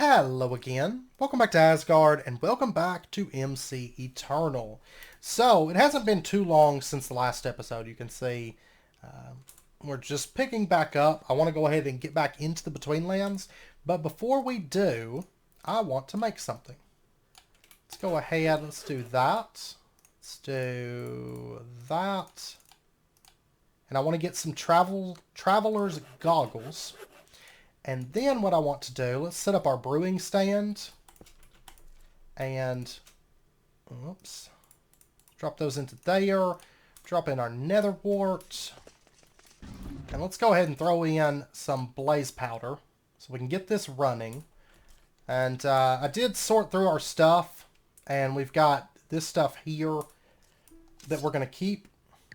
Hello again. Welcome back to Asgard, and welcome back to MC Eternal. So, it hasn't been too long since the last episode. You can see we're just picking back up. I want to go ahead and get back into the betweenlands, but before we do, I want to make something. Let's go ahead, let's do that. Let's do that. And I want to get some traveler's goggles. And then what I want to do, let's set up our brewing stand. And, oops. Drop those into there. Drop in our nether wart. And let's go ahead and throw in some blaze powder so we can get this running. And I did sort through our stuff. And we've got this stuff here that we're going to keep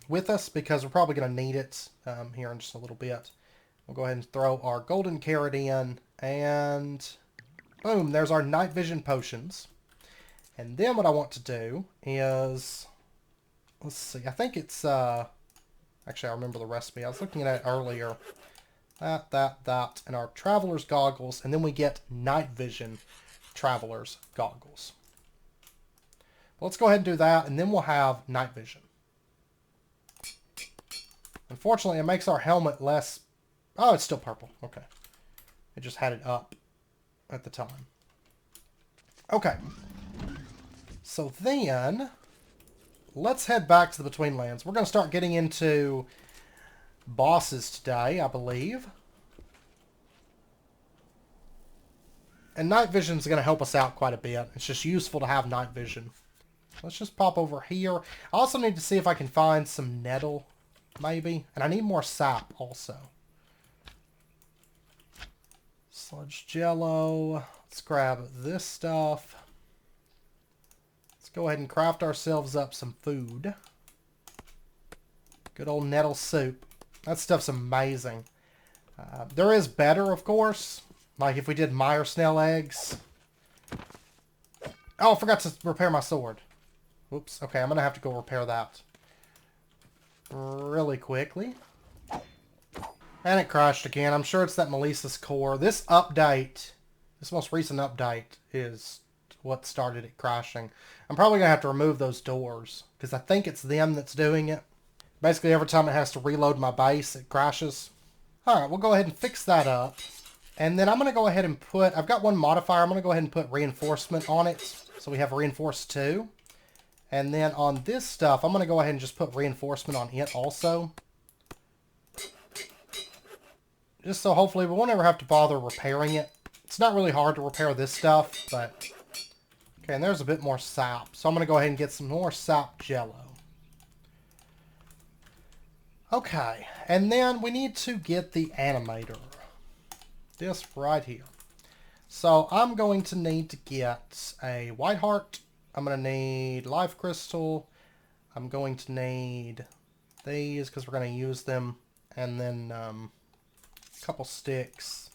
with us because we're probably going to need it here in just a little bit. We'll go ahead and throw our golden carrot in, and boom, there's our night vision potions. And then what I want to do is, let's see, I think it's, actually I remember the recipe. I was looking at it earlier. That, and our traveler's goggles, and then we get night vision traveler's goggles. Let's go ahead and do that, and then we'll have night vision. Unfortunately, it makes our helmet less... Oh, it's still purple. Okay. It just had it up at the time. Okay. So then, let's head back to the Betweenlands. We're going to start getting into bosses today, I believe. And night vision is going to help us out quite a bit. It's just useful to have night vision. Let's just pop over here. I also need to see if I can find some nettle, maybe. And I need more sap also. Sludge jello. Let's grab this stuff. Let's go ahead and craft ourselves up some food. Good old nettle soup. That stuff's amazing. There is better, of course. Like if we did Meyer snail eggs. Oh, I forgot to repair my sword. Whoops. Okay, I'm going to have to go repair that really quickly. And it crashed again. I'm sure it's that Melissa's core. This update, this most recent update, is what started it crashing. I'm probably going to have to remove those doors, because I think it's them that's doing it. Basically, every time it has to reload my base, it crashes. Alright, we'll go ahead and fix that up. And then I'm going to go ahead and put, I've got one modifier, I'm going to go ahead and put reinforcement on it. So we have reinforce 2. And then on this stuff, I'm going to go ahead and just put reinforcement on it also. Just so hopefully we won't ever have to bother repairing it. It's not really hard to repair this stuff, but... Okay, and there's a bit more sap. So I'm going to go ahead and get some more sap jello. Okay, and then we need to get the animator. This right here. So I'm going to need to get a white heart. I'm going to need life crystal. I'm going to need these because we're going to use them. And then... couple sticks.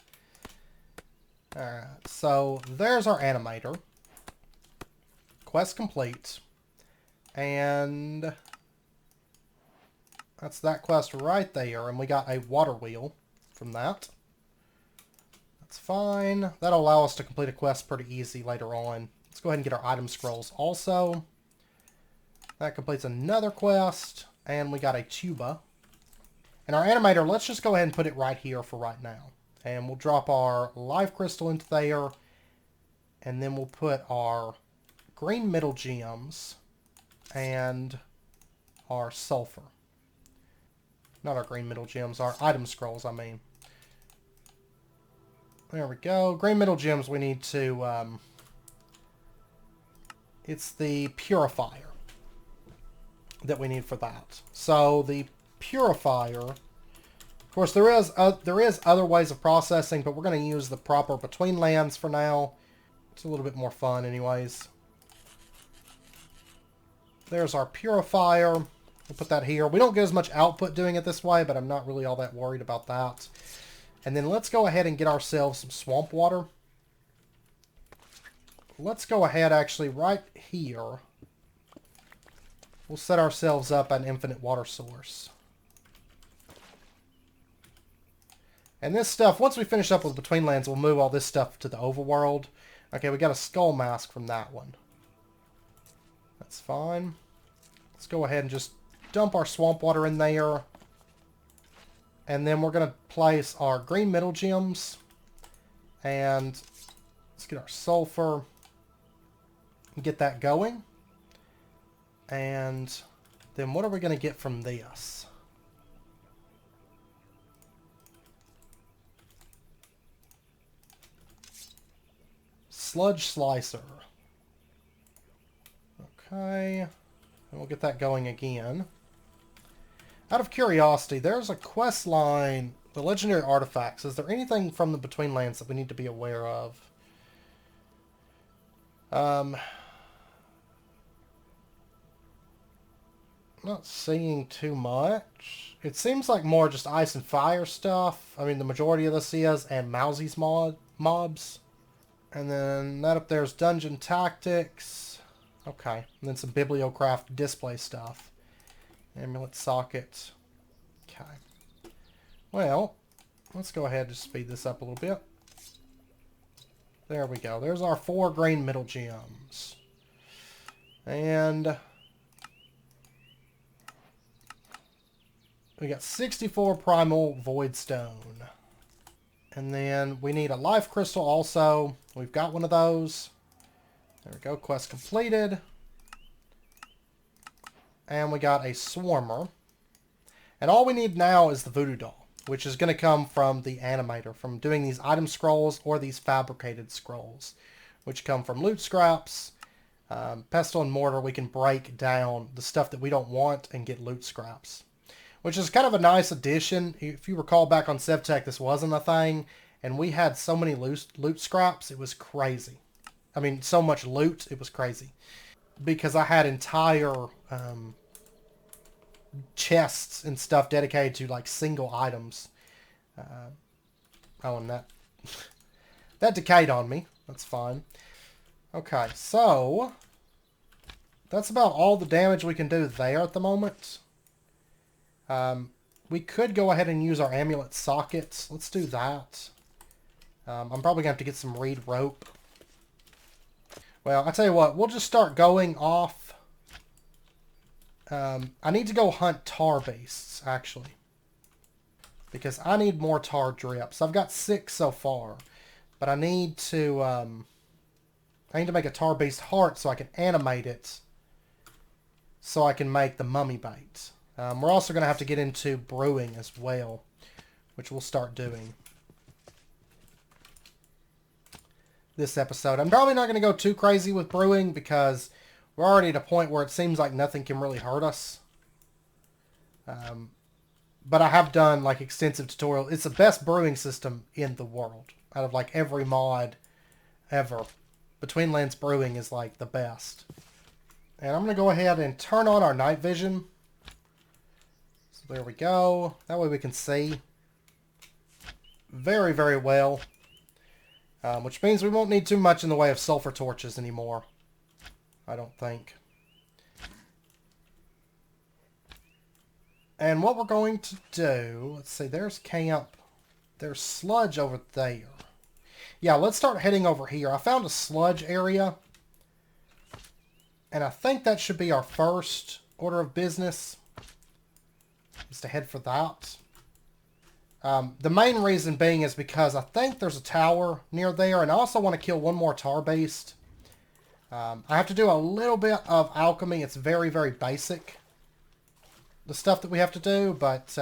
Alright, so there's our animator. Quest complete. And that's that quest right there. And we got a water wheel from that. That's fine. That'll allow us to complete a quest pretty easy later on. Let's go ahead and get our item scrolls also. That completes another quest. And we got a tuba. And our animator, let's just go ahead and put it right here for right now. And we'll drop our life crystal into there. And then we'll put our green middle gems and our sulfur. Not our green middle gems, our item scrolls, I mean. There we go. Green middle gems we need to... it's the purifier that we need for that. So the purifier. Of course, there is other ways of processing, but we're going to use the proper betweenlands for now. It's a little bit more fun anyways. There's our purifier. We'll put that here. We don't get as much output doing it this way, but I'm not really all that worried about that. And then let's go ahead and get ourselves some swamp water. Let's go ahead actually right here. We'll set ourselves up an infinite water source. And this stuff, once we finish up with Betweenlands, we'll move all this stuff to the overworld. Okay, we got a skull mask from that one. That's fine. Let's go ahead and just dump our swamp water in there. And then we're going to place our green metal gems. And let's get our sulfur. And get that going. And then what are we going to get from this? Sludge slicer. Okay. And we'll get that going again. Out of curiosity, there's a quest line, the legendary artifacts. Is there anything from the Betweenlands that we need to be aware of? Not seeing too much. It seems like more just ice and fire stuff. I mean, the majority of this is, and Mousie's mobs. And then that up there is dungeon tactics. Okay. And then some bibliocraft display stuff. Amulet socket. Okay. Well, let's go ahead and speed this up a little bit. There we go. There's our 4 green metal gems. And we got 64 primal void stone. And then we need a life crystal also. We've got one of those. There we go. Quest completed. And we got a swarmer. And all we need now is the voodoo doll, which is going to come from the animator, from doing these item scrolls or these fabricated scrolls, which come from loot scraps. Pestle and mortar, we can break down the stuff that we don't want and get loot scraps, which is kind of a nice addition. If you recall back on SevTech, this wasn't a thing, and we had so many loot scraps, it was crazy. I mean, so much loot, it was crazy. Because I had entire chests and stuff dedicated to like single items. Oh, and that decayed on me. That's fine. Okay, so that's about all the damage we can do there at the moment. We could go ahead and use our amulet sockets. Let's do that. I'm probably going to have to get some reed rope. Well, I tell you what, we'll just start going off. I need to go hunt tar beasts, actually. Because I need more tar drips. I've got 6 so far. But I need to make a tar beast heart so I can animate it. So I can make the mummy bait. We're also going to have to get into brewing as well, which we'll start doing this episode. I'm probably not going to go too crazy with brewing because we're already at a point where it seems like nothing can really hurt us. But I have done like extensive tutorials. It's the best brewing system in the world out of like every mod ever. Betweenlands brewing is like the best. And I'm going to go ahead and turn on our night vision. So there we go. That way we can see very, very well. Which means we won't need too much in the way of sulfur torches anymore. I don't think. And what we're going to do... Let's see, there's camp. There's sludge over there. Yeah, let's start heading over here. I found a sludge area. And I think that should be our first order of business. Is to head for that. The main reason being is because I think there's a tower near there. And I also want to kill one more tar beast. I have to do a little bit of alchemy. It's very, very basic. The stuff that we have to do. But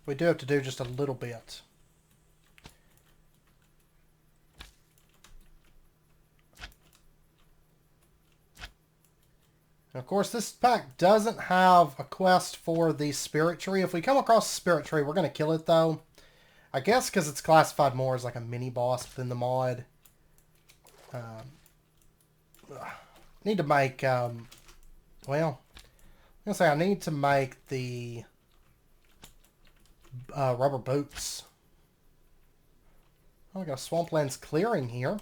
we do have to do just a little bit. And of course, this pack doesn't have a quest for the spirit tree. If we come across the spirit tree, we're going to kill it, though. I guess because it's classified more as like a mini-boss within the mod. Need to make, well, I'm going to say I need to make the rubber boots. Oh, we got a swamplands clearing here.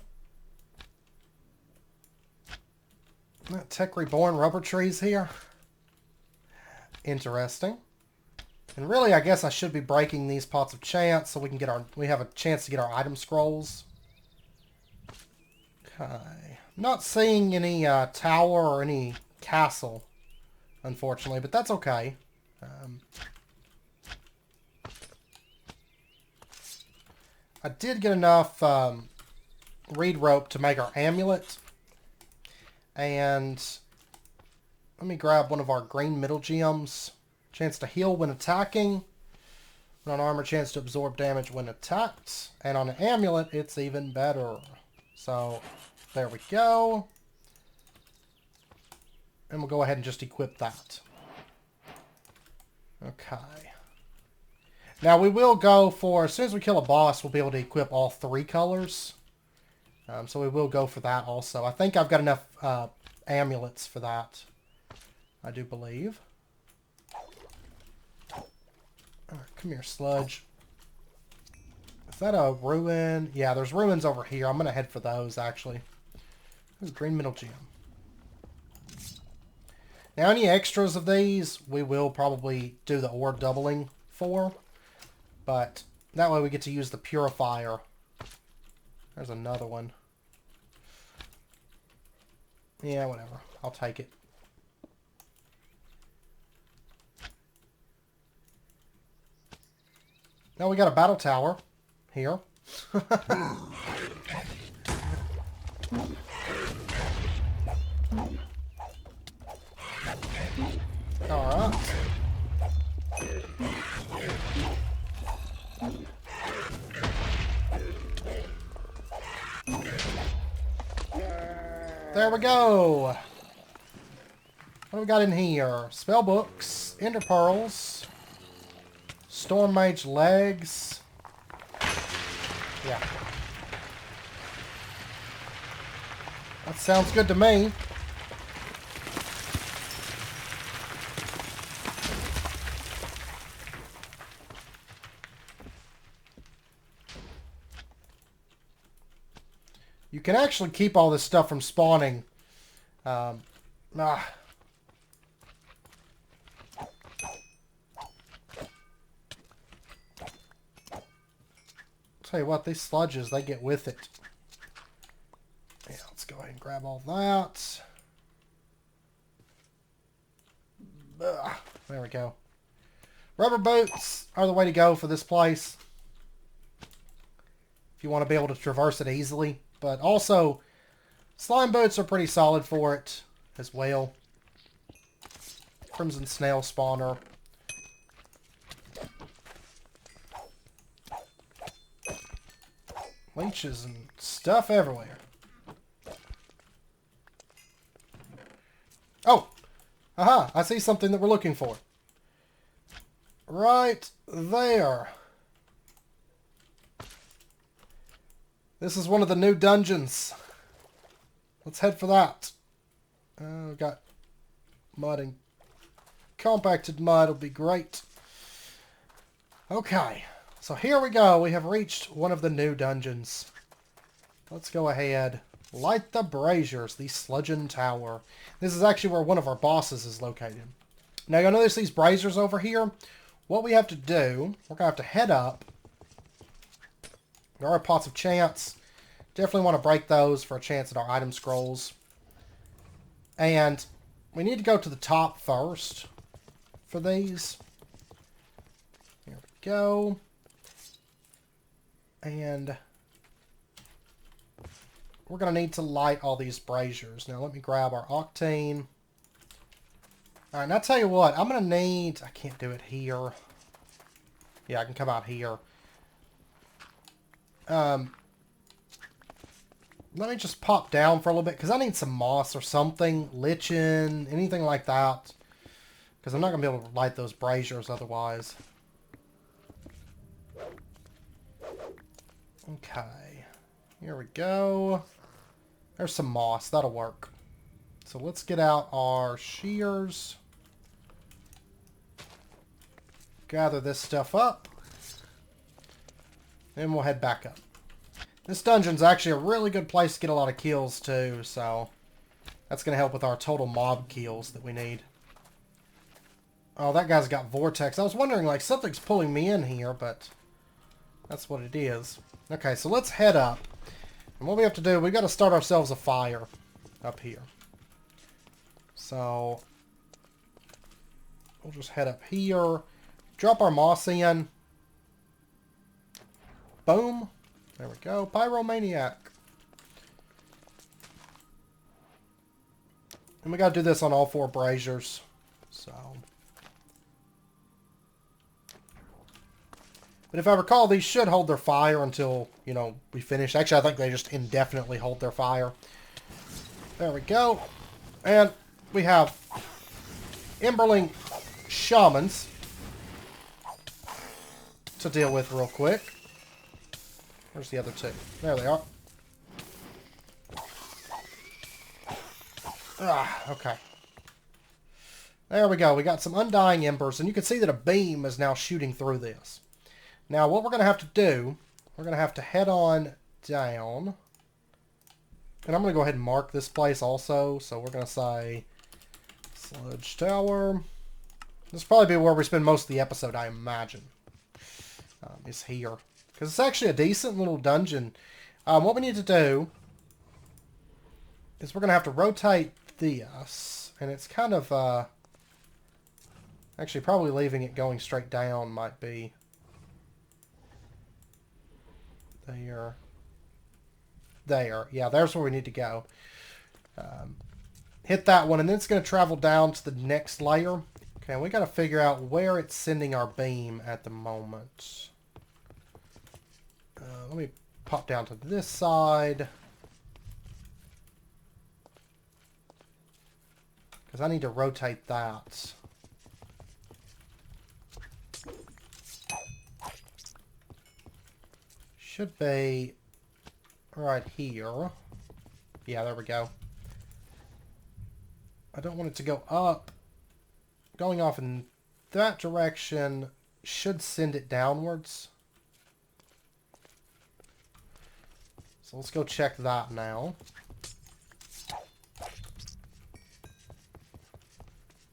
Tech Reborn rubber trees here. Interesting. And really, I guess I should be breaking these pots of chance so we have a chance to get our item scrolls. Okay. Not seeing any tower or any castle, unfortunately, but that's okay. I did get enough reed rope to make our amulet. And let me grab one of our green middle gems. Chance to heal when attacking. And on armor, chance to absorb damage when attacked. And on an amulet, it's even better. So, there we go. And we'll go ahead and just equip that. Okay. Now we will go for, as soon as we kill a boss, we'll be able to equip all 3 colors. So we will go for that also. I think I've got enough amulets for that. I do believe. Alright, come here, Sludge. Is that a ruin? Yeah, there's ruins over here. I'm going to head for those, actually. Ooh, green middle gem. Now, any extras of these, we will probably do the ore doubling for. But that way we get to use the purifier. There's another one. Yeah, whatever. I'll take it. Now we got a battle tower here. Alright. There we go. What do we got in here? Spell books, ender pearls, storm mage legs. Yeah. That sounds good to me. You can actually keep all this stuff from spawning. Tell you what, these sludges, they get with it. Yeah, let's go ahead and grab all that. There we go. Rubber boots are the way to go for this place. If you want to be able to traverse it easily. But also, slime boots are pretty solid for it as well. Crimson snail spawner. Leeches and stuff everywhere. Oh! Aha! I see something that we're looking for. Right there. This is one of the new dungeons. Let's head for that. We've got mud and compacted mud will be great. Okay. So here we go. We have reached one of the new dungeons. Let's go ahead. Light the braziers. The Sludgeon Tower. This is actually where one of our bosses is located. Now you'll notice these braziers over here. What we have to do, we're going to have to head up. There are pots of chance. Definitely want to break those for a chance at our item scrolls. And we need to go to the top first for these. Here we go. And we're going to need to light all these braziers. Now let me grab our octane. Alright, now I'll tell you what. I'm going to need... I can't do it here. Yeah, I can come out here. Let me just pop down for a little bit, because I need some moss or something, lichen, anything like that. Because I'm not going to be able to light those braziers otherwise. Okay. Here we go. There's some moss. That'll work. So let's get out our shears. Gather this stuff up. Then we'll head back up. This dungeon's actually a really good place to get a lot of kills too, so that's going to help with our total mob kills that we need. Oh, that guy's got vortex. I was wondering, like, something's pulling me in here, but that's what it is. Okay, so let's head up. And what we have to do, we got to start ourselves a fire up here. So we'll just head up here, drop our moss in. Boom. There we go. Pyromaniac. And we got to do this on all 4 braziers. So. But if I recall, these should hold their fire until, you know, we finish. Actually, I think they just indefinitely hold their fire. There we go. And we have Emberling Shamans to deal with real quick. Where's the other 2? There they are. Okay. There we go. We got some Undying Embers, and you can see that a beam is now shooting through this. Now, what we're going to have to do, we're going to have to head on down. And I'm going to go ahead and mark this place also. So we're going to say Sludge Tower. This will probably be where we spend most of the episode, I imagine. Is here. Because it's actually a decent little dungeon. What we need to do is we're going to have to rotate this. And it's kind of... actually, probably leaving it going straight down might be... There. There. Yeah, there's where we need to go. Hit that one, and then it's going to travel down to the next layer. Okay, we got to figure out where it's sending our beam at the moment. Let me pop down to this side. Because I need to rotate that. Should be right here. Yeah, there we go. I don't want it to go up. Going off in that direction should send it downwards. So let's go check that now.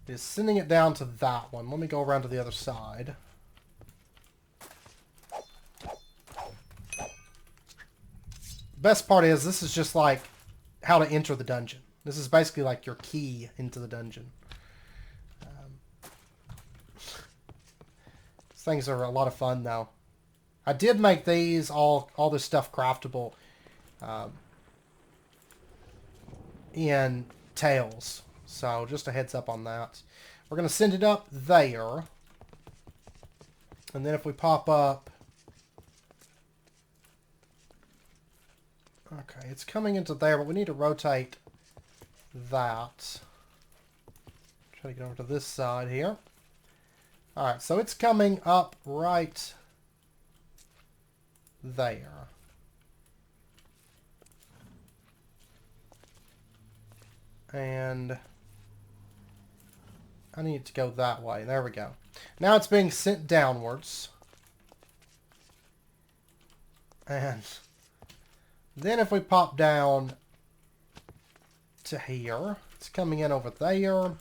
It's sending it down to that one. Let me go around to the other side. Best part is this is just like how to enter the dungeon. This is basically like your key into the dungeon. These things are a lot of fun though. I did make these all this stuff craftable in Tails. So just a heads up on that. We're going to send it up there. And then if we pop up... Okay, it's coming into there, but we need to rotate that. Try to get over to this side here. Alright, so it's coming up right there. And I need it to go that way. There we go. Now it's being sent downwards. And then if we pop down to here, it's coming in over there.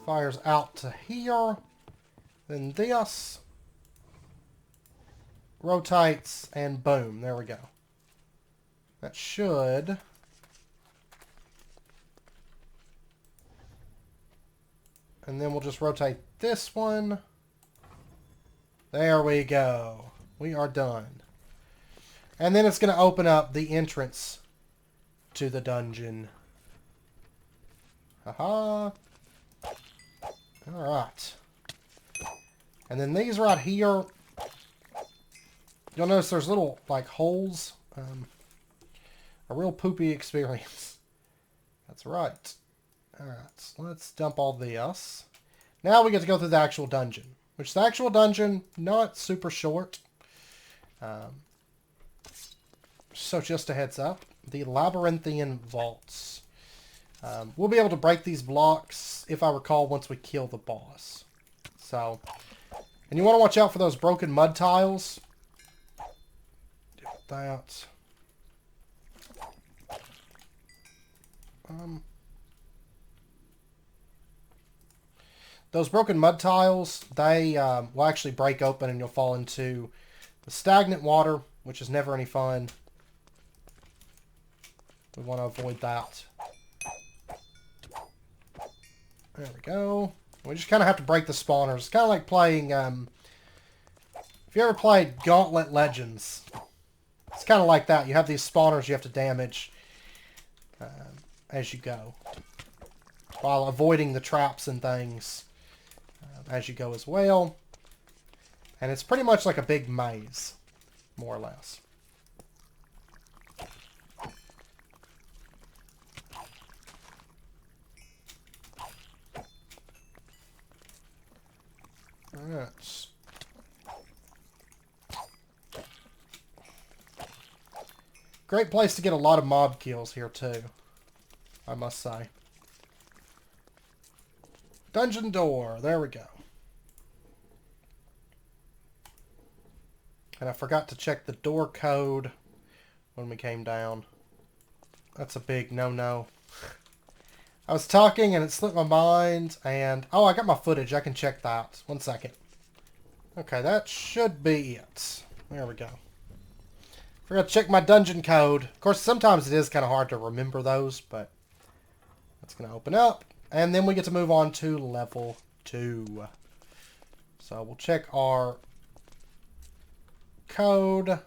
fires out to here. Then this rotates, and boom, there we go. That should... And then we'll just rotate this one. There we go. We are done. And then it's going to open up the entrance to the dungeon. Haha. Alright. And then these right here, you'll notice there's little, like, holes. A real poopy experience. That's right. Alright, so let's dump all this. Now we get to go through the actual dungeon. Which the actual dungeon, not super short. So just a heads up. The labyrinthian vaults. We'll be able to break these blocks, if I recall, once we kill the boss. So, and you want to watch out for those broken mud tiles. Do that. Those broken mud tiles, they will actually break open and you'll fall into the stagnant water, which is never any fun. We want to avoid that. There we go. We just kind of have to break the spawners. It's kind of like playing, if you ever played Gauntlet Legends, it's kind of like that. You have these spawners you have to damage as you go, while avoiding the traps and things as you go as well. And it's pretty much like a big maze, more or less. Alright. Great place to get a lot of mob kills here too, I must say. Dungeon door, there we go. And I forgot to check the door code when we came down. That's a big no-no. I was talking and it slipped my mind and... Oh, I got my footage. I can check that. 1 second. Okay, that should be it. There we go. Forgot to check my dungeon code. Of course, sometimes it is kind of hard to remember those, but... That's going to open up. And then we get to move on to level 2. So we'll check our code.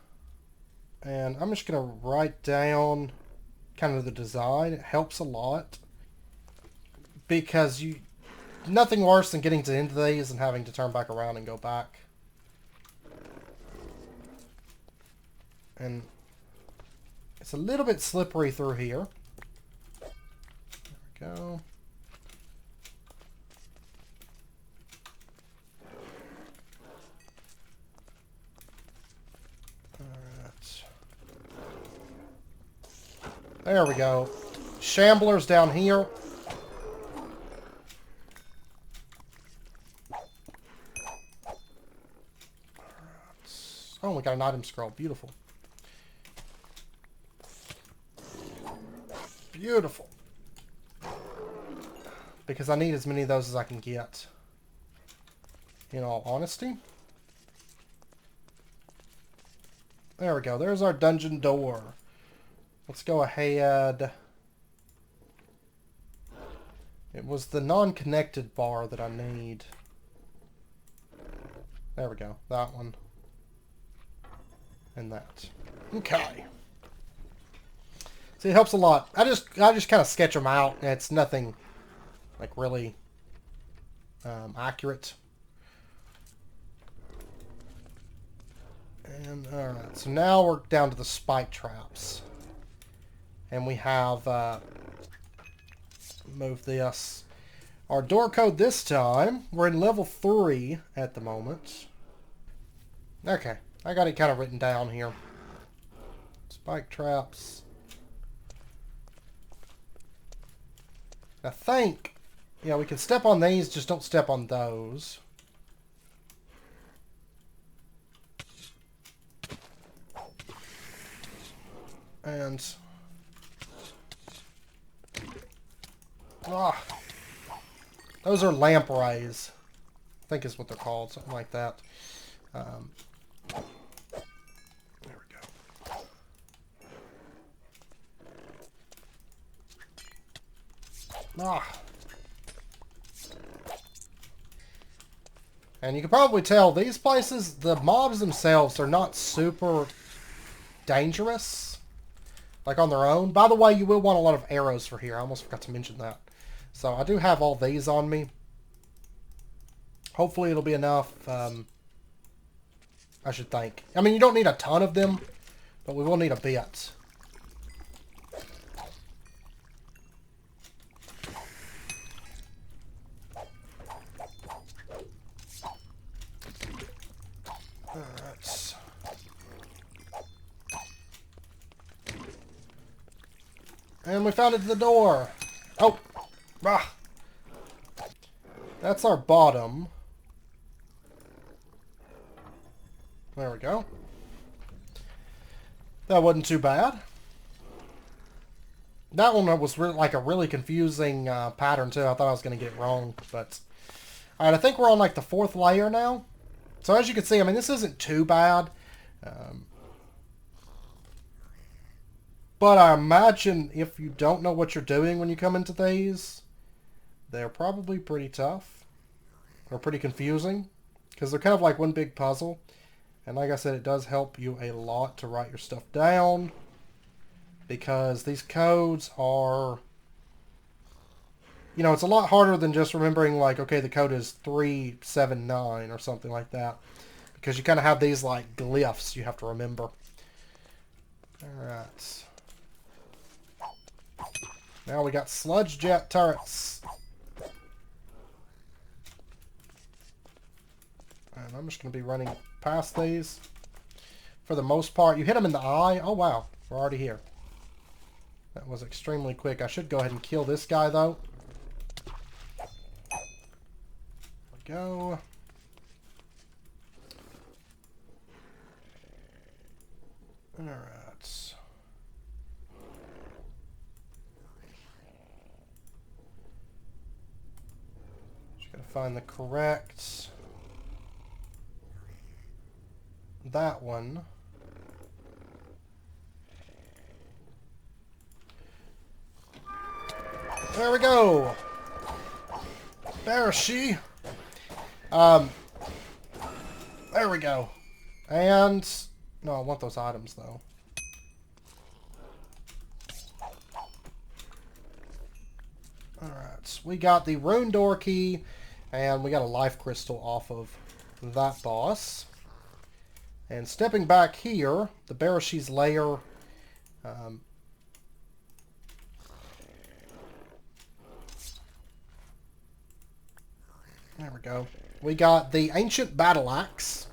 And I'm just going to write down kind of the design. It helps a lot. Because nothing worse than getting to the end of these and having to turn back around and go back. And it's a little bit slippery through here. There we go. Alright. There we go. Shamblers down here. Oh, we got an item scroll. Beautiful. Beautiful. Because I need as many of those as I can get. In all honesty. There we go. There's our dungeon door. Let's go ahead. It was the non-connected bar that I need. There we go. That one. And that. Okay. See, it helps a lot. I just kind of sketch them out. It's nothing like really accurate. And alright, so now we're down to the spike traps. And we have moved this. Our door code this time, we're in level 3 at the moment. Okay. I got it kind of written down here. Spike traps. I think, yeah, we can step on these, just don't step on those. And... Those are lampreys. I think is what they're called, something like that. There we go. Ah. And you can probably tell these places, the mobs themselves are not super dangerous, like on their own. By the way, you will want a lot of arrows for here. I almost forgot to mention that. So I do have all these on me. Hopefully it'll be enough, I should think. I mean, you don't need a ton of them, but we will need a bit. Alright. And we found it to the door. Oh! Ah. That's our bottom. There we go. That wasn't too bad. That one was like a really confusing pattern too. I thought I was going to get it wrong, but... Alright, I think we're on like the 4th layer now. So as you can see, I mean, this isn't too bad. But I imagine if you don't know what you're doing when you come into these, they're probably pretty tough. Or pretty confusing. Because they're kind of like one big puzzle. And like I said, it does help you a lot to write your stuff down. Because these codes are... You know, it's a lot harder than just remembering, like, okay, the code is 379 or something like that. Because you kind of have these, like, glyphs you have to remember. Alright. Now we got sludge jet turrets. And I'm just going to be running past these. For the most part, you hit them in the eye. Oh, wow. We're already here. That was extremely quick. I should go ahead and kill this guy, though. Go. Alright. Just gotta find the correct... That one. There we go! There she! There we go. And... No, I want those items, though. Alright, we got the rune door key, and we got a life crystal off of that boss. And stepping back here, the Barashi's lair... there we go. We got the Ancient Battle Axe.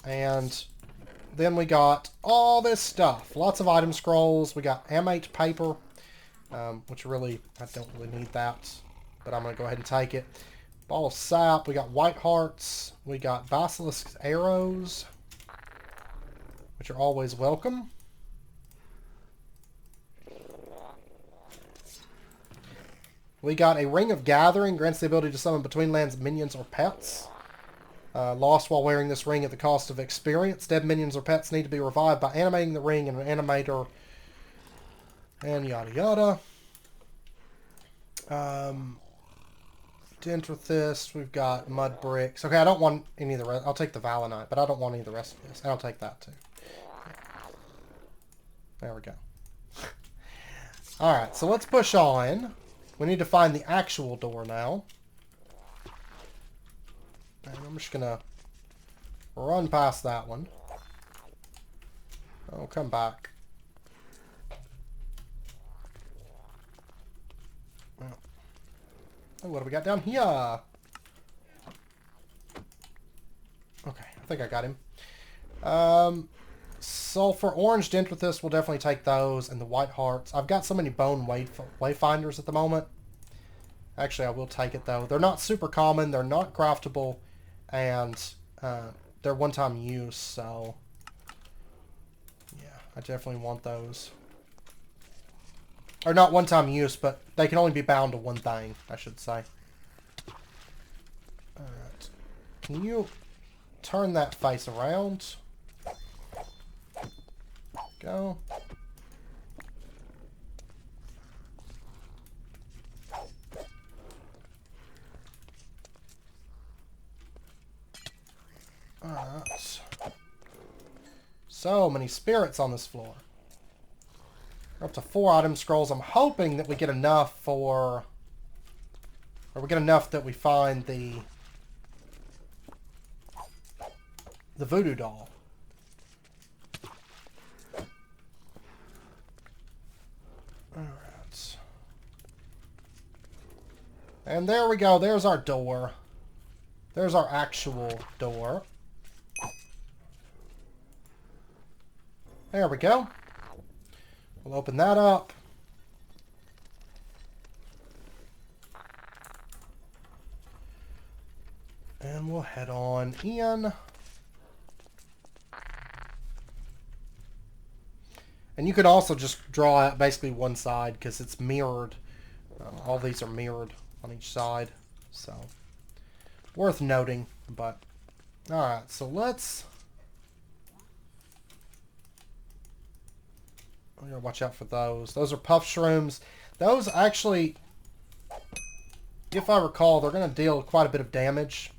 And then we got all this stuff. Lots of item scrolls. We got M8 paper, which really, I don't really need that. But I'm going to go ahead and take it. Ball of sap. We got white hearts. We got basilisk arrows, which are always welcome. We got a Ring of Gathering. Grants the ability to summon betweenlands minions or pets. Lost while wearing this ring at the cost of experience. Dead minions or pets need to be revived by animating the ring in an animator. And yada yada. Dentrithist. We've got mud bricks. Okay, I don't want any of the rest. I'll take the Valinite, but I don't want any of the rest of this. I'll take that too. There we go. Alright, so let's push on. We need to find the actual door now. And I'm just going to run past that one. Oh, come back. Oh, what do we got down here? Okay, I think I got him. Sulfur, orange Dentrithist, we'll definitely take those, and the white hearts. I've got so many bone wayfinders at the moment. Actually, I will take it, though. They're not super common, they're not craftable, and they're one-time use, so... Yeah, I definitely want those. Or not one-time use, but they can only be bound to one thing, I should say. Can you turn that face around? Go. Alright. So many spirits on this floor. We're up to 4 item scrolls. I'm hoping that we get enough for... Or we get enough that we find the voodoo doll. Alright. And there we go. There's our door. There's our actual door. There we go. We'll open that up. And we'll head on in. And you could also just draw out basically one side because it's mirrored. All these are mirrored on each side. So, worth noting. But, alright, so let's... I'm going to watch out for those. Those are puff shrooms. Those actually, if I recall, they're going to deal quite a bit of damage.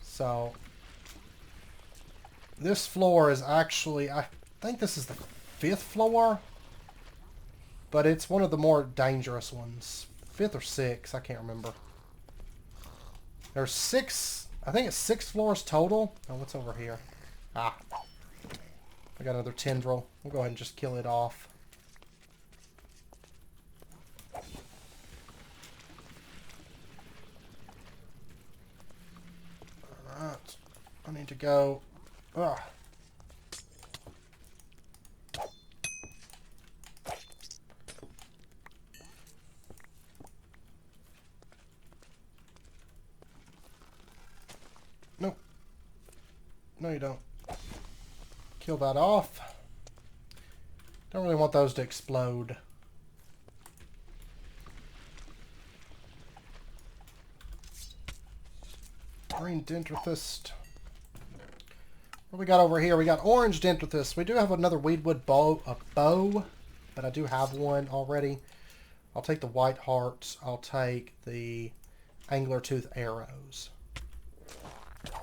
So, this floor is actually, I think this is the 5th floor. But it's one of the more dangerous ones. 5th or 6th, I can't remember. There's 6, I think it's 6 floors total. Oh, what's over here? Ah. I got another tendril. We'll go ahead and just kill it off. Alright. I need to go... Ugh. Nope. No, you don't. Kill that off. Don't really want those to explode. Green Dendrithist. What we got over here? We got orange Dendrithist. We do have another weedwood bow, but I do have one already. I'll take the white hearts. I'll take the angler tooth arrows.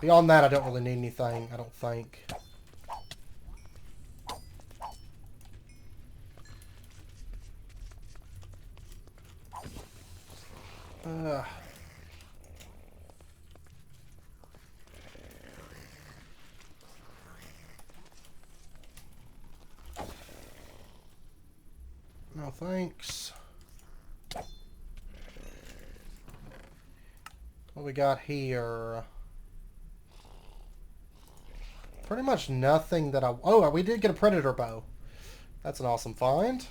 Beyond that, I don't really need anything, I don't think. No thanks. What we got here? Pretty much nothing that I... Oh, we did get a predator bow. That's an awesome find.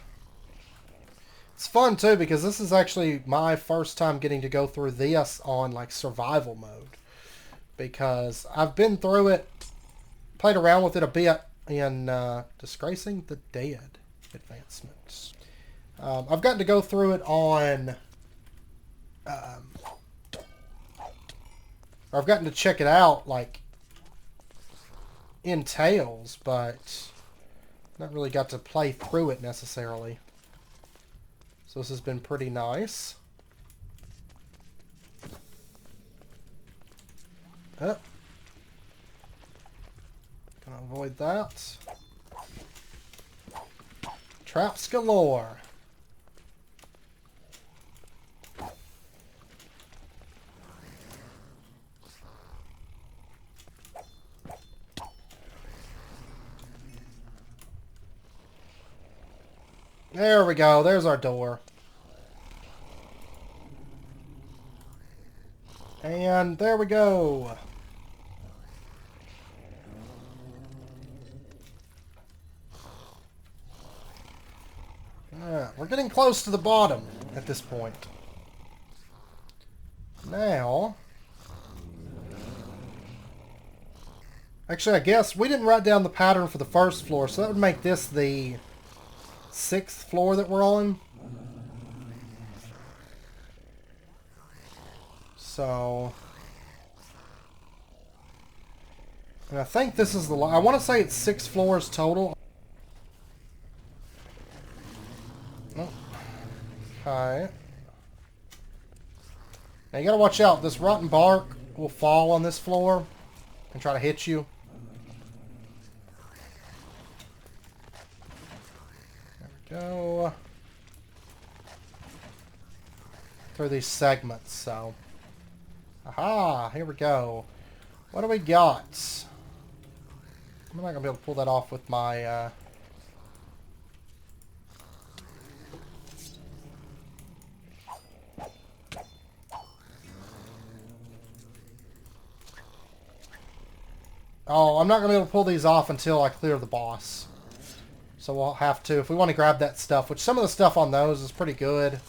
It's fun too because this is actually my first time getting to go through this on like survival mode. Because I've been through it, played around with it a bit in Disgracing the Dead advancements. I've gotten to go through it on... I've gotten to check it out like in Tales, but not really got to play through it necessarily. So this has been pretty nice. Oh. Gonna avoid that. Traps galore. There we go. There's our door. And there we go. We're getting close to the bottom at this point. Now... Actually, I guess we didn't write down the pattern for the first floor, so that would make this the 6th floor that we're on. So... And I think this is the... I want to say it's 6 floors total. Oh. Okay. Now you gotta watch out. This rotten bark will fall on this floor and try to hit you. There we go. Through these segments, so... Aha! Here we go. What do we got? I'm not going to be able to pull that off with my... Oh, I'm not going to be able to pull these off until I clear the boss. So we'll have to, if we want to grab that stuff, which some of the stuff on those is pretty good.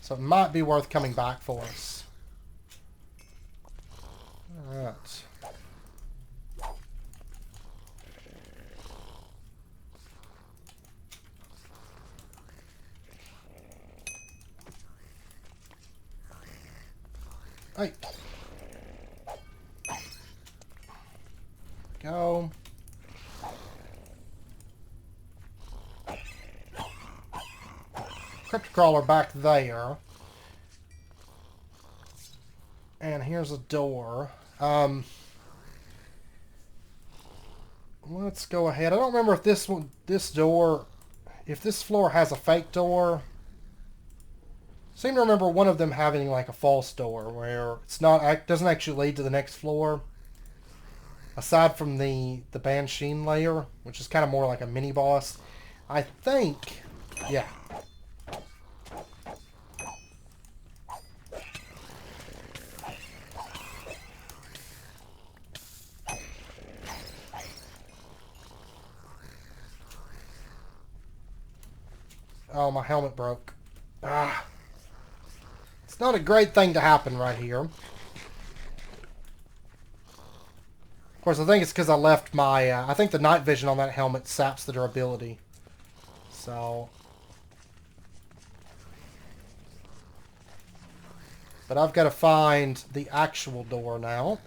So it might be worth coming back for us. Alright. Hey. Go. Crypt crawler back there. And here's a door. Let's go ahead. I don't remember if this door, if this floor has a fake door. I seem to remember one of them having like a false door where it's not, doesn't actually lead to the next floor. Aside from the Banshee layer, which is kind of more like a mini boss. I think, yeah. Oh, my helmet broke. Ah. It's not a great thing to happen right here. Of course, I think it's because I left my... I think the night vision on that helmet saps the durability. So... But I've got to find the actual door now.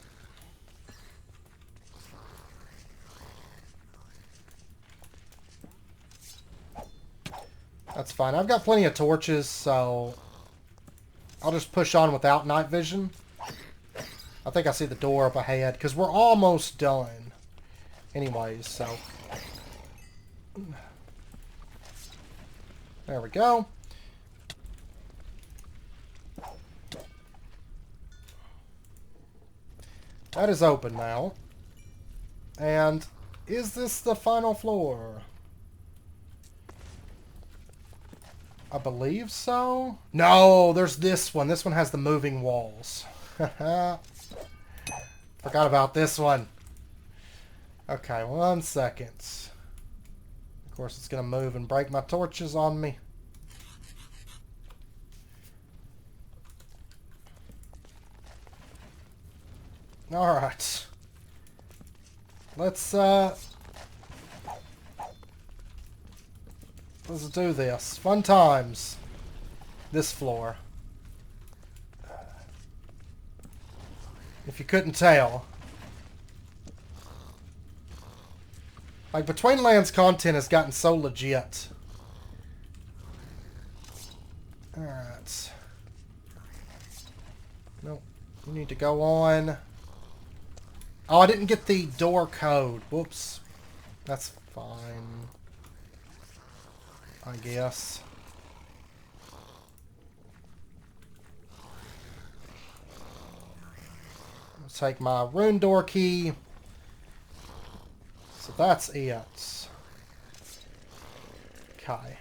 That's fine. I've got plenty of torches, so... I'll just push on without night vision. I think I see the door up ahead, because we're almost done. Anyways, so... There we go. That is open now. And is this the final floor? I believe so. No, there's this one. This one has the moving walls. Forgot about this one. Okay, 1 second. Of course, it's going to move and break my torches on me. Alright. Let's do this. Fun times. This floor. If you couldn't tell. Like, Betweenlands content has gotten so legit. Alright. Nope. We need to go on. Oh, I didn't get the door code. Whoops. That's fine. I guess. Let's take my rune door key. So that's it. Okay.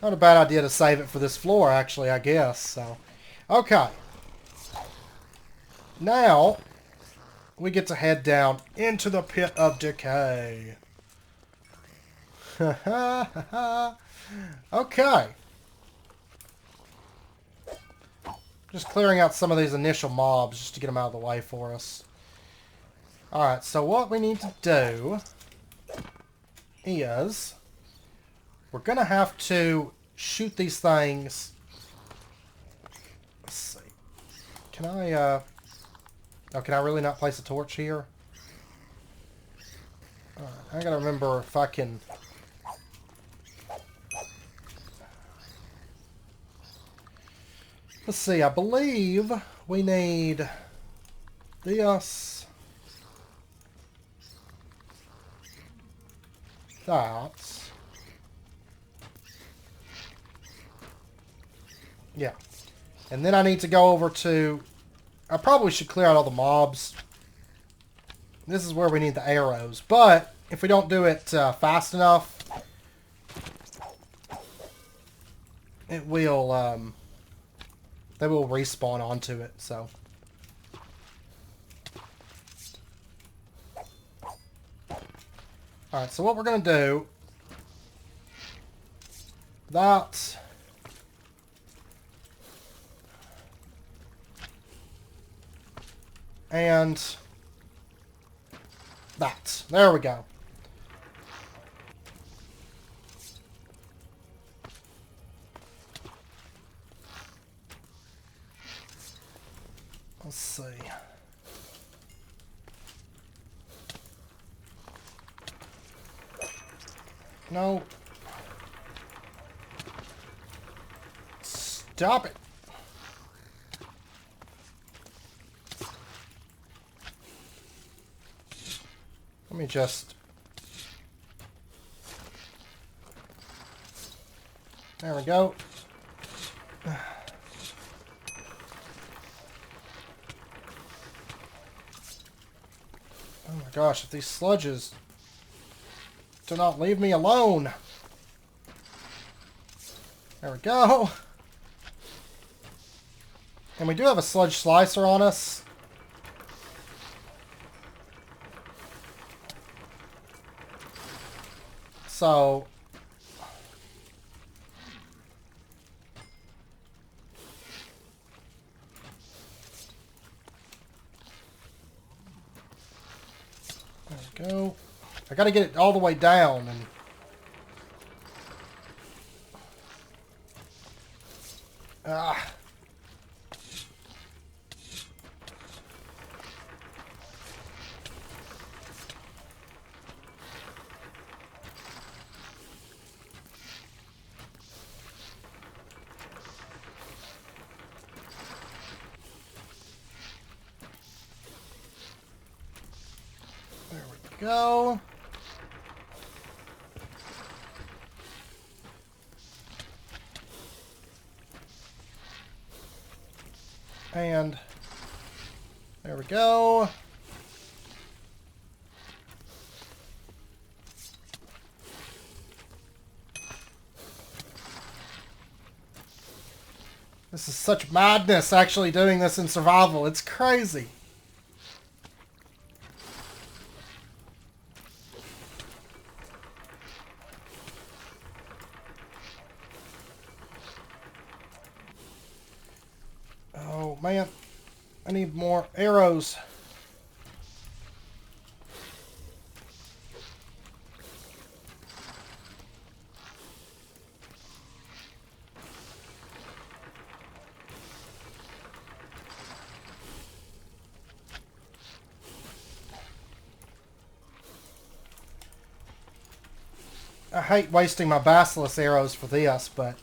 Not a bad idea to save it for this floor, actually, I guess. So, okay. Now, we get to head down into the pit of decay. Okay. Just clearing out some of these initial mobs just to get them out of the way for us. Alright, so what we need to do is we're going to have to shoot these things. Let's see. Can I, Oh, can I really not place a torch here? Alright, I gotta remember if I can... Let's see, I believe we need this, that, yeah, and then I need to go over to, I probably should clear out all the mobs. This is where we need the arrows, but if we don't do it fast enough, it will, they will respawn onto it, so. Alright, so what we're going to do, that, and that. There we go. Let's see. No. Stop it. Let me just... There we go. Oh my gosh, if these sludges do not leave me alone. There we go. And we do have a sludge slicer on us. So... There we go. I gotta get it all the way down and... Ah. There we go. And there we go. This is such madness actually doing this in survival. It's crazy. Oh man, I need more arrows. I hate wasting my basilisk arrows for this, but...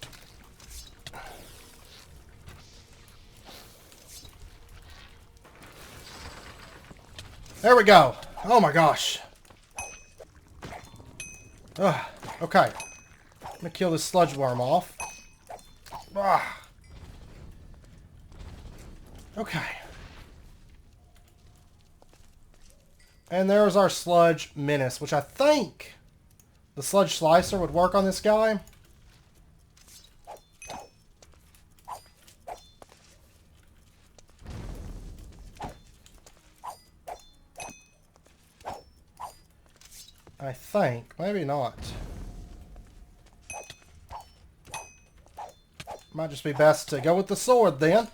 There we go. Oh my gosh. Ugh. Okay. I'm gonna kill this sludge worm off. Ugh. Okay. And there's our Sludge Menace, which I think the Sludge Slicer would work on this guy. I think. Maybe not. Might just be best to go with the sword then.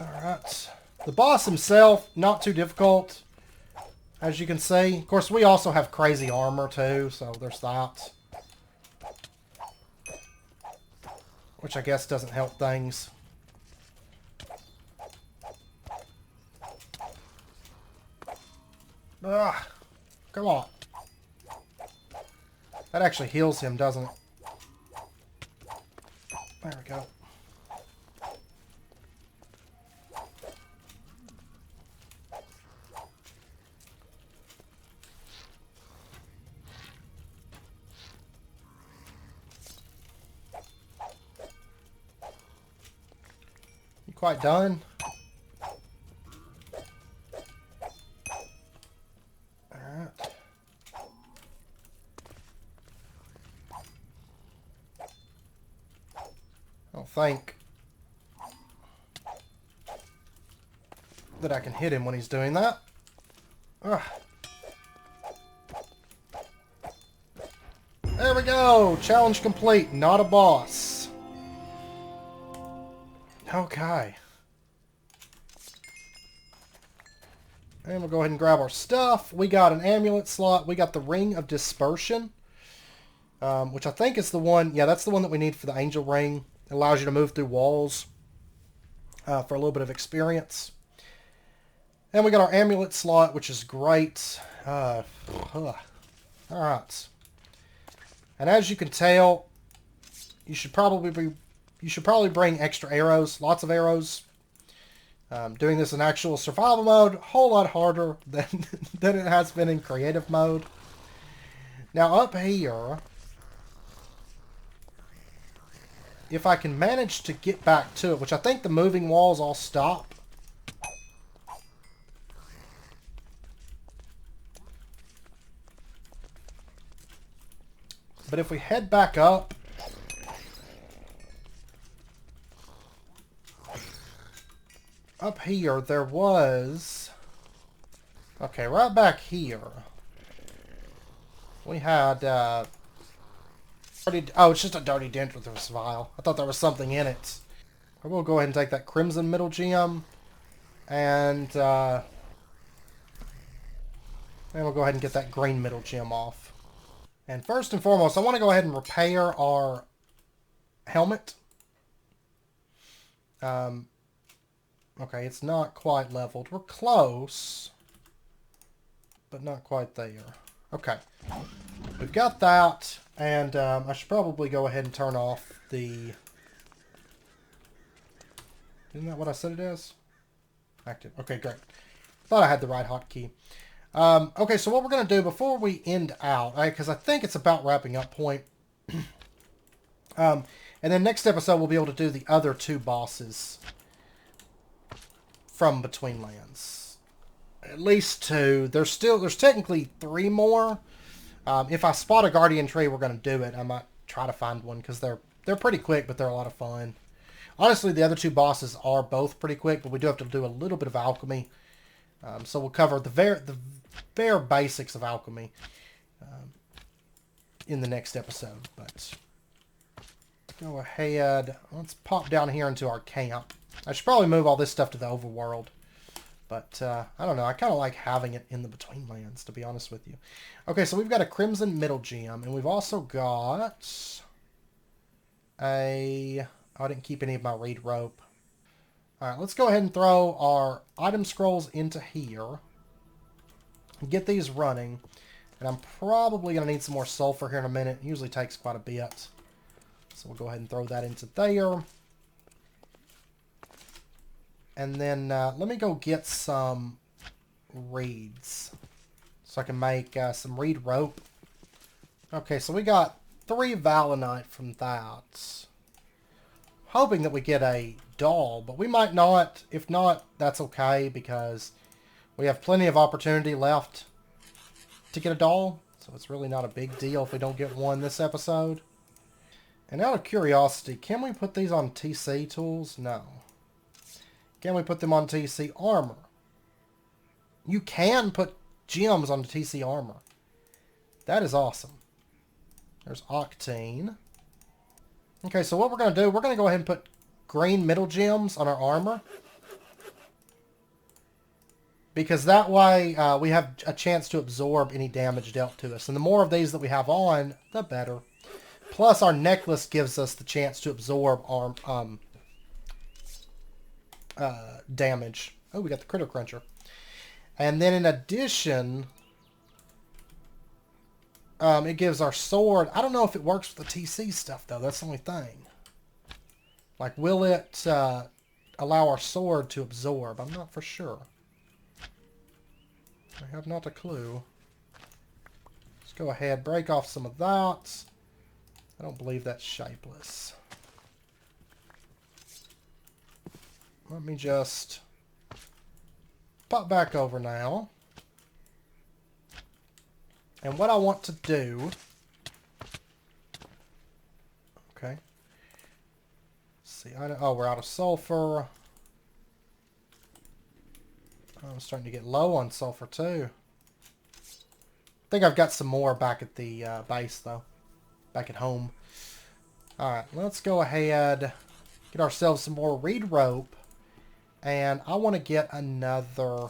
Alright. The boss himself, not too difficult, as you can see. Of course, we also have crazy armor too, so there's that. which I guess doesn't help things. Ugh, come on. That actually heals him, doesn't it? There we go. You quite done? Alright. I don't think that I can hit him when he's doing that. Ugh. There we go! Challenge complete. Not a boss. Okay. And we'll go ahead and grab our stuff. We got an amulet slot. We got the Ring of Dispersion. Which I think is the one... Yeah, that's the one that we need for the Angel Ring. It allows you to move through walls for a little bit of experience. And we got our amulet slot, which is great. Alright. And as you can tell, you should probably bring extra arrows, lots of arrows. Doing this in actual survival mode, a whole lot harder than it has been in creative mode. Now up here, if I can manage to get back to it, which I think the moving walls all stop. But if we head back up, here there was... Okay, right back here, we had... oh, it's just a dirty dent with this vial. I thought there was something in it. I will go ahead and take that crimson middle gem, and we'll go ahead and get that green middle gem off. And first and foremost, I want to go ahead and repair our helmet. Okay, it's not quite leveled. We're close, but not quite there. Okay, we've got that, and I should probably go ahead and turn off the... Isn't that what I said it is? Active. Okay, great. Thought I had the right hotkey. Okay, so what we're going to do before we end out, because I think it's about wrapping up point, and then next episode we'll be able to do the other two bosses from Betweenlands. At least two. There's technically three more. If I spot a guardian tree, we're going to do it. I might try to find one because they're pretty quick, but they're a lot of fun. Honestly, the other two bosses are both pretty quick, but we do have to do a little bit of alchemy. So we'll cover the bare basics of alchemy in the next episode. But go ahead. Let's pop down here into our camp. I should probably move all this stuff to the overworld. But I don't know. I kind of like having it in the Betweenlands, to be honest with you. Okay, so we've got a crimson middle gem. And we've also got a... Oh, I didn't keep any of my reed rope. Alright, let's go ahead and throw our item scrolls into here. Get these running. And I'm probably going to need some more sulfur here in a minute. It usually takes quite a bit. So we'll go ahead and throw that into there. And then let me go get some reeds. So I can make some reed rope. Okay, so we got 3 valinite from that. Hoping that we get a doll, but we might not. If not, that's okay, because we have plenty of opportunity left to get a doll, so it's really not a big deal if we don't get one this episode. And out of curiosity, can we put these on TC tools? No. Can we put them on TC armor? You can put gems on TC armor. That is awesome. There's octane. Okay, so what we're going to do, we're going to go ahead and put green middle gems on our armor. Because that way we have a chance to absorb any damage dealt to us. And the more of these that we have on, the better. Plus, our necklace gives us the chance to absorb damage. Oh, we got the critter cruncher. And then in addition, it gives our sword... I don't know if it works with the TC stuff, though. That's the only thing. Like, will it allow our sword to absorb? I'm not for sure. I have not a clue. Let's go ahead, break off some of that. I don't believe that's shapeless. Let me just pop back over now. And what I want to do... Okay. See, oh, we're out of sulfur. I'm starting to get low on sulfur too. I think I've got some more back at the base though. Back at home. Alright, let's go ahead, get ourselves some more reed rope. And I want to get another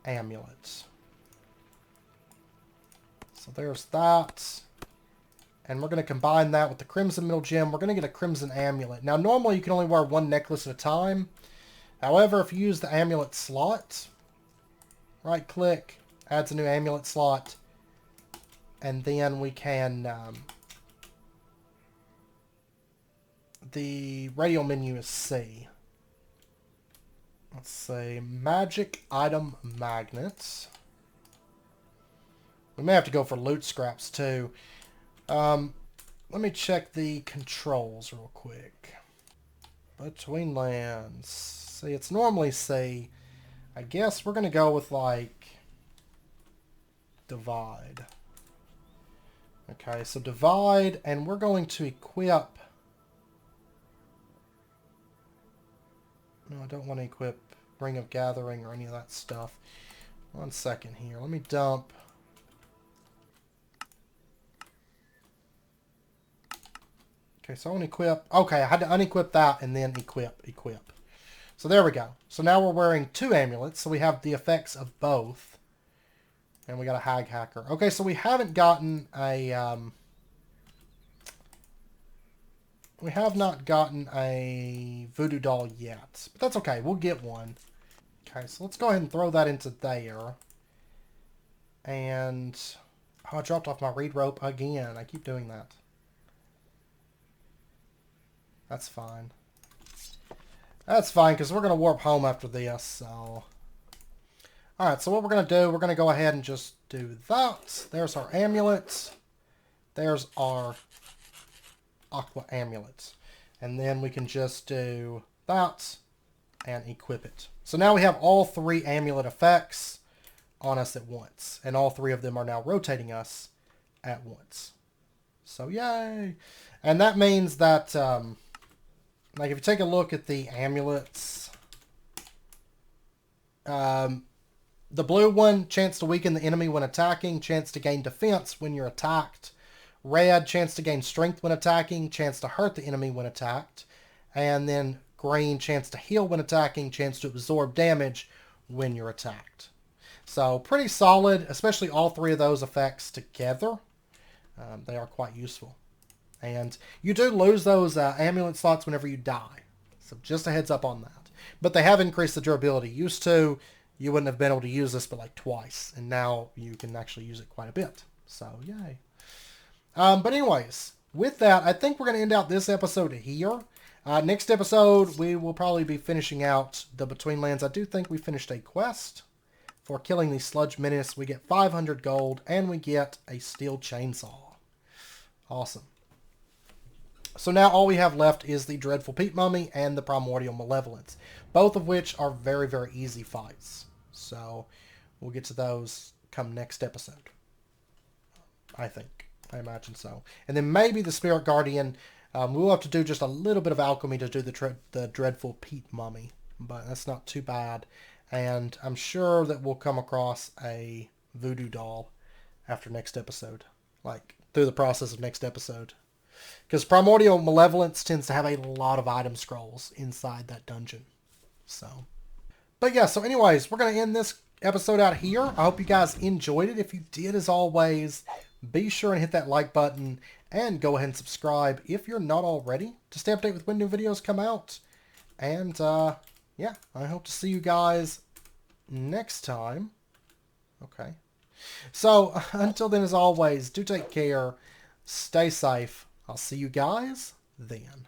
amulet. So there's that. And we're going to combine that with the Crimson Middle Gem. We're going to get a Crimson Amulet. Now, normally you can only wear one necklace at a time. However, if you use the amulet slot, right-click, adds a new amulet slot, and then we can... the radial menu is C. Let's see, magic item magnets. We may have to go for loot scraps too. Let me check the controls real quick. Betweenlands. See, it's normally C. I guess we're going to go with like divide. Okay, so divide, and we're going to equip... No, I don't want to equip Ring of Gathering or any of that stuff. 1 second here. Let me dump. Okay, so I want to equip. Okay, I had to unequip that and then equip. So there we go. So now we're wearing 2 amulets, so we have the effects of both. And we got a Hag Hacker. Okay, so we haven't gotten a... we have not gotten a voodoo doll yet. But that's okay. We'll get one. Okay, so let's go ahead and throw that into there. And... oh, I dropped off my reed rope again. I keep doing that. That's fine. That's fine, because we're going to warp home after this, so... Alright, so what we're going to do, we're going to go ahead and just do that. There's our amulets. There's our aqua amulets. And then we can just do that and equip it. So now we have all 3 amulet effects on us at once. And all 3 of them are now rotating us at once. So yay! And that means that, like if you take a look at the amulets, the blue one, chance to weaken the enemy when attacking, chance to gain defense when you're attacked. Red, chance to gain strength when attacking, chance to hurt the enemy when attacked. And then green, chance to heal when attacking, chance to absorb damage when you're attacked. So pretty solid, especially all 3 of those effects together. They are quite useful. And you do lose those amulet slots whenever you die. So just a heads up on that. But they have increased the durability. Used to, you wouldn't have been able to use this but like twice. And now you can actually use it quite a bit. So, yay. But anyways, with that, I think we're going to end out this episode here. Next episode, we will probably be finishing out the Betweenlands. I do think we finished a quest for killing the Sludge Menace. We get 500 gold, and we get a steel chainsaw. Awesome. So now all we have left is the Dreadful Peat Mummy and the Primordial Malevolence, both of which are very, very easy fights. So we'll get to those come next episode, I think. I imagine so. And then maybe the Spirit Guardian. We'll have to do just a little bit of alchemy to do the Dreadful Peat Mummy. But that's not too bad. And I'm sure that we'll come across a voodoo doll after next episode. Like, through the process of next episode. Because Primordial Malevolence tends to have a lot of item scrolls inside that dungeon. So. But yeah, so anyways, we're going to end this episode out here. I hope you guys enjoyed it. If you did, as always, be sure and hit that like button and go ahead and subscribe if you're not already to stay updated with when new videos come out. And yeah, I hope to see you guys next time. Okay. So until then, as always, do take care, stay safe. I'll see you guys then.